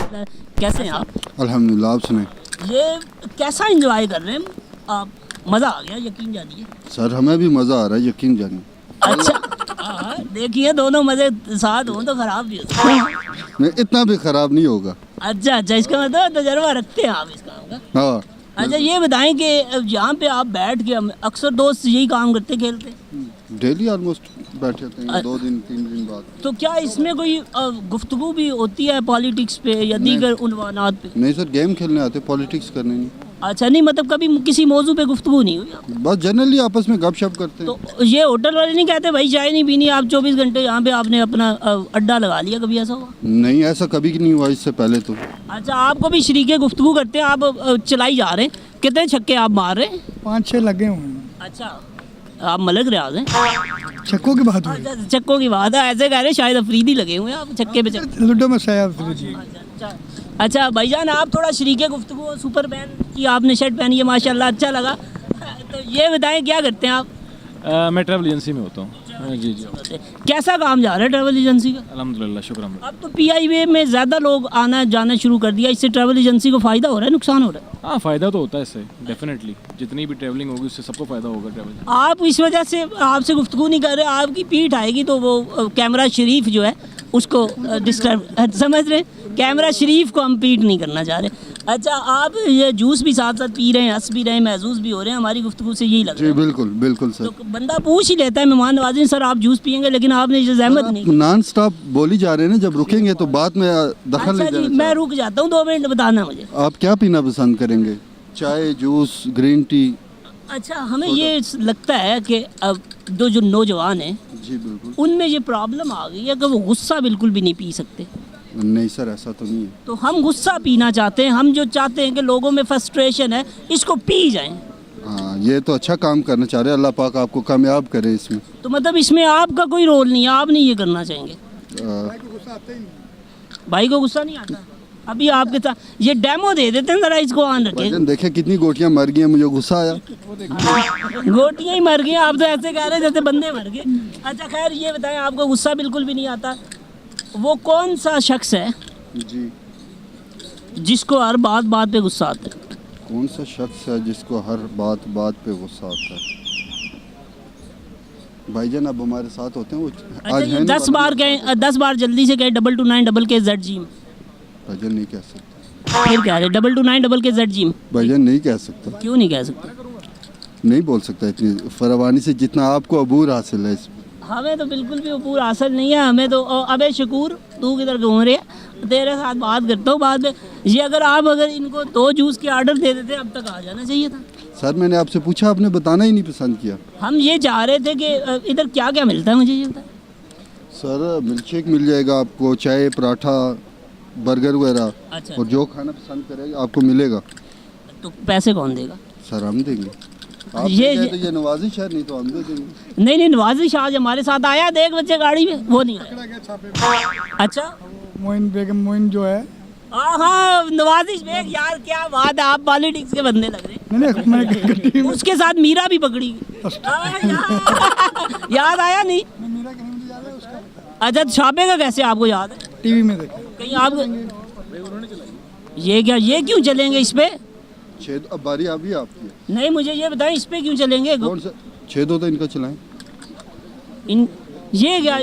कैसे हैं आप? अल्हम्दुलिल्लाह, आप सुने। ये कैसा एंजॉय कर रहे हैं आप? मज़ा आ गया, यकीन जानिए। सर हमें भी मज़ा आ रहा है, यकीन जानिए। अच्छा देखिए, दोनों मज़े साथ हों तो ख़राब भी हो सकते हैं। नहीं, इतना भी ख़राब नहीं होगा। अच्छा, इसका मतलब तजर्बा रखते हैं आप इस काम का। हाँ। अच्छा, ये बताएं कि यहाँ पे आप बैठ के अक्सर दोस्त यही काम करते खेलते, डेली ऑलमोस्ट बैठे थे, 2 दिन 3 दिन बाद। तो क्या इसमें कोई गुफ्तगू भी होती है पॉलिटिक्स पे या दीगर उन्वानात पे? नहीं सर, गेम खेलने आते, पॉलिटिक्स करने नहीं। अच्छा, नहीं मतलब कभी किसी मौजू पे गुफ्तगू नहीं हुई? बस जनरली आपस में गपशप करते हैं। तो ये होटल वाले नहीं कहते भाई चाय नहीं पीनी, आप 24 घंटे यहाँ पे आपने अपना अड्डा लगा लिया, कभी ऐसा हुआ? नहीं, ऐसा कभी नहीं हुआ इससे पहले तो। अच्छा, आपको भी शरीके गुफ्तगू करते हैं, आप चलाई जा रहे हैं, कितने छक्के आप मार रहे हैं? 5-6 लगे हुए हैं। अच्छा, आप मलक रियाज हैं? छक्कों की बात हुई। अच्छा, चक्कों की बात है, ऐसे कह रहे हैं शायद अफरीदी लगे हुए हैं आप छक्के पे छक्के। लूडो में शायद जी। अच्छा भाईजान, आप थोड़ा शरीके गुफ्तगू, सुपर मैन की आपने शर्ट पहनी है माशाल्लाह, अच्छा लगा। तो ये बताएं क्या करते हैं आप? मैं ट्रैवल एजेंसी में होता हूँ। जी जी। कैसा काम जा रहा है ट्रैवल एजेंसी का? अल्हम्दुलिल्लाह, शुक्र। अब तो PIB में ज़्यादा लोग आना जाना शुरू कर दिया, इससे ट्रैवल एजेंसी को फ़ायदा हो रहा है, नुकसान हो रहा है? हाँ, फ़ायदा तो होता है इससे, डेफिनेटली। जितनी भी ट्रैवलिंग होगी उससे सबको फ़ायदा होगा ट्रैवल। आप इस वजह से आपसे गुफ्तगू नहीं कर रहे, आपकी पीठ आएगी तो वो कैमरा शरीफ जो है उसको डिस्टर्ब, समझ रहे? कैमरा शरीफ को हम पीठ नहीं करना चाह रहे। अच्छा, आप ये जूस भी साथ साथ पी रहे हैं, हंस भी रहे हैं, महसूस भी हो रहे हैं, हमारी गुफ्तगू से यही लग रहा जी है। बिल्कुल बिल्कुल सर। तो बंदा पूछ ही लेता है मेहमान नवाजी, सर आप जूस पियेंगे, लेकिन आपने ये जहमत नहीं की। नॉन स्टॉप बोली जा रहे हैं ना, जब रुकेंगे तो बात में दखल अच्छा नहीं जी, देना मैं रुक जाता हूँ, 2 मिनट बताना मुझे। आप क्या पीना पसंद करेंगे? चाय, जूस, ग्रीन टी? अच्छा, हमें ये लगता है कि अब जो नौजवान हैं जी बिल्कुल। उनमें ये प्रॉब्लम आ गई है कि वो गुस्सा बिल्कुल भी नहीं पी सकते। नहीं सर, ऐसा तो नहीं है। तो हम गुस्सा पीना चाहते हैं, हम जो चाहते हैं कि लोगों में फ्रस्ट्रेशन है इसको पी जाएं। हाँ, ये तो अच्छा काम करना चाह रहे हैं, अल्लाह पाक आपको कामयाब करे इसमें। तो मतलब इसमें आपका कोई रोल नहीं है, आप नहीं ये करना चाहेंगे? भाई को गुस्सा नहीं आता? अभी आपके साथ ये डेमो दे देते हैं, जरा इसको ऑन रखें। भाईजान देखे कितनी गोटियां मर गई हैं, मुझे गुस्सा आया। गोटियां ही मर गई, आप तो ऐसे कह रहे हैं जैसे बंदे मर गए। अच्छा खैर, ये बताएं, आपको गुस्सा बिल्कुल भी नहीं आता, वो कौन सा शख्स है जी जिसको हर बात बात पे गुस्सा आता है? कौन सा शख्स है जिसको हर बात बात पे गुस्सा आता है? भाईजान अब हमारे साथ होते हैं वो। अच्छा, आज ये है नहीं 10 बार कहें, 10 बार जल्दी से कहें 2292KZG में। भाईजान नहीं कह सकता। फिर कह रहे 2292KZG में? भाईजान नहीं कह सकता। क्यों नहीं कह सकते? नहीं बोल सकता इतनी फरावानी से जितना आपको अबूर हासिल है इसमें। हमें तो बिल्कुल भी अबूर हासिल नहीं है, हमें तो अबे शकूर तू किधर घूम रहे है, तेरे साथ बात करता हूँ बाद में। ये अगर इनको 2 जूस के ऑर्डर दे देते अब तक आ जाना चाहिए था। सर मैंने आपसे पूछा, आपने बताना ही नहीं पसंद किया। हम ये चाह रहे थे कि इधर क्या क्या मिलता है, मुझे ये बताएं। सर मिल्क शेक मिल जाएगा आपको, चाय, पराठा, बर्गर वगैरह। अच्छा, और जो खाना पसंद करेगा आपको मिलेगा। तो पैसे कौन देगा? सर हम देंगे। आप तो ये नवाजिश है, नहीं तो हम दे देंगे। नहीं, नवाजिश आज हमारे साथ आया, देख बच्चे गाड़ी में, वो नहीं आया। अच्छा, मोइन बेगम मोइन जो है। हाँ नवाजिश बेग, यार क्या बात है, आप पॉलिटिक्स के बंदे लग रहे नहीं मैं हैं। उसके साथ मीरा भी पकड़ी गई। याद आया नहीं? अच्छा, छापे का कैसे आपको याद है? टीवी में देखे। कहीं आप ये क्या, ये क्यों चलेंगे इस पे? छेद अब बारी अभी आपकी है। नहीं, मुझे ये बताएं इस पे क्यों चलेंगे? कौन सा छेद होता है इनका, चलाएं। ये क्या?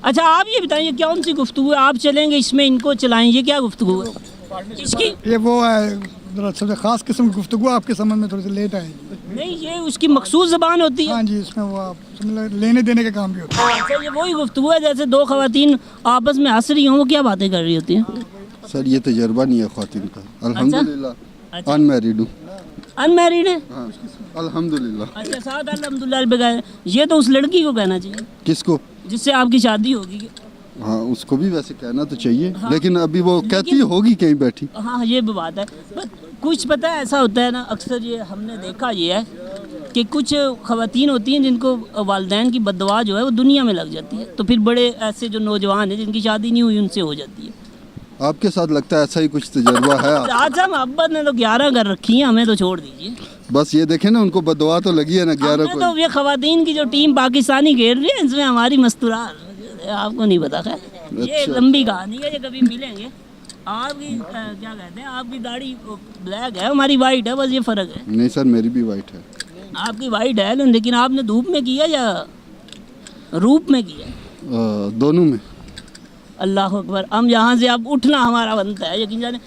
अच्छा आप ये बताइए कौन सी गुफ्तगू है, आप चलेंगे इसमें इनको चलाएं, ये क्या गुफ्तगू है इसकी? ये वो है जरा सबसे खास किस्म की गुफ्तगू, आपके समझ में थोड़ी सी लेट आएगी। नहीं, ये उसकी मखसूस ज़बान होती है। हाँ जी, इसमें वो आप लेने देने का काम भी होता है। अच्छा, ये वही गुफ्तगू है जैसे 2 खवातीन आपस में हंस रही हों, वो क्या बातें कर रही होती हैं? सर ये तजर्बा नहीं है ख्वातीन का, अल्हम्दुलिल्लाह। अनमैरिड हूँ। अनमैरिड है? हाँ अल्हम्दुलिल्लाह। अच्छा, साथ अल्हम्दुलिल्लाह बगैर, ये तो उस लड़की को कहना चाहिए किसको? जिससे आपकी शादी होगी। हाँ उसको भी वैसे कहना तो चाहिए। हाँ, लेकिन अभी वो कहती होगी कहीं बैठी। हाँ ये भी बात है, बट कुछ पता है ऐसा होता है ना, अक्सर ये हमने देखा ये है कि कुछ खवातीन होती हैं जिनको वालिदैन की बददुआ जो है वो दुनिया में लग जाती है, तो फिर बड़े ऐसे जो नौजवान हैं जिनकी शादी नहीं हुई उनसे हो जाती है। आपके साथ लगता है ऐसा ही कुछ तजर्बा है? आजा मोहब्बत ने तो 11 कर रखी है, हमें तो छोड़ दीजिए। बस ये देखें ना, उनको बददुआ तो लगी है ना 11 को। तो ये खवातीन की जो टीम पाकिस्तानी घेर रही है, इसमें हमारी मस्तूरात आपको नहीं पता। खैर ये अच्छा। लंबी कहानी है, ये कभी मिलेंगे آپ کی کیا کہتے ہیں آپ کی داڑھی بلیک ہے ہماری وائٹ ہے بس یہ فرق ہے نہیں سر میری بھی وائٹ ہے آپ کی وائٹ ہے لیکن آپ نے دھوپ میں کیا یا روپ میں کیا دونوں میں اللہ اکبر ہم یہاں سے اب اٹھنا ہمارا بنتا ہے یقین جانے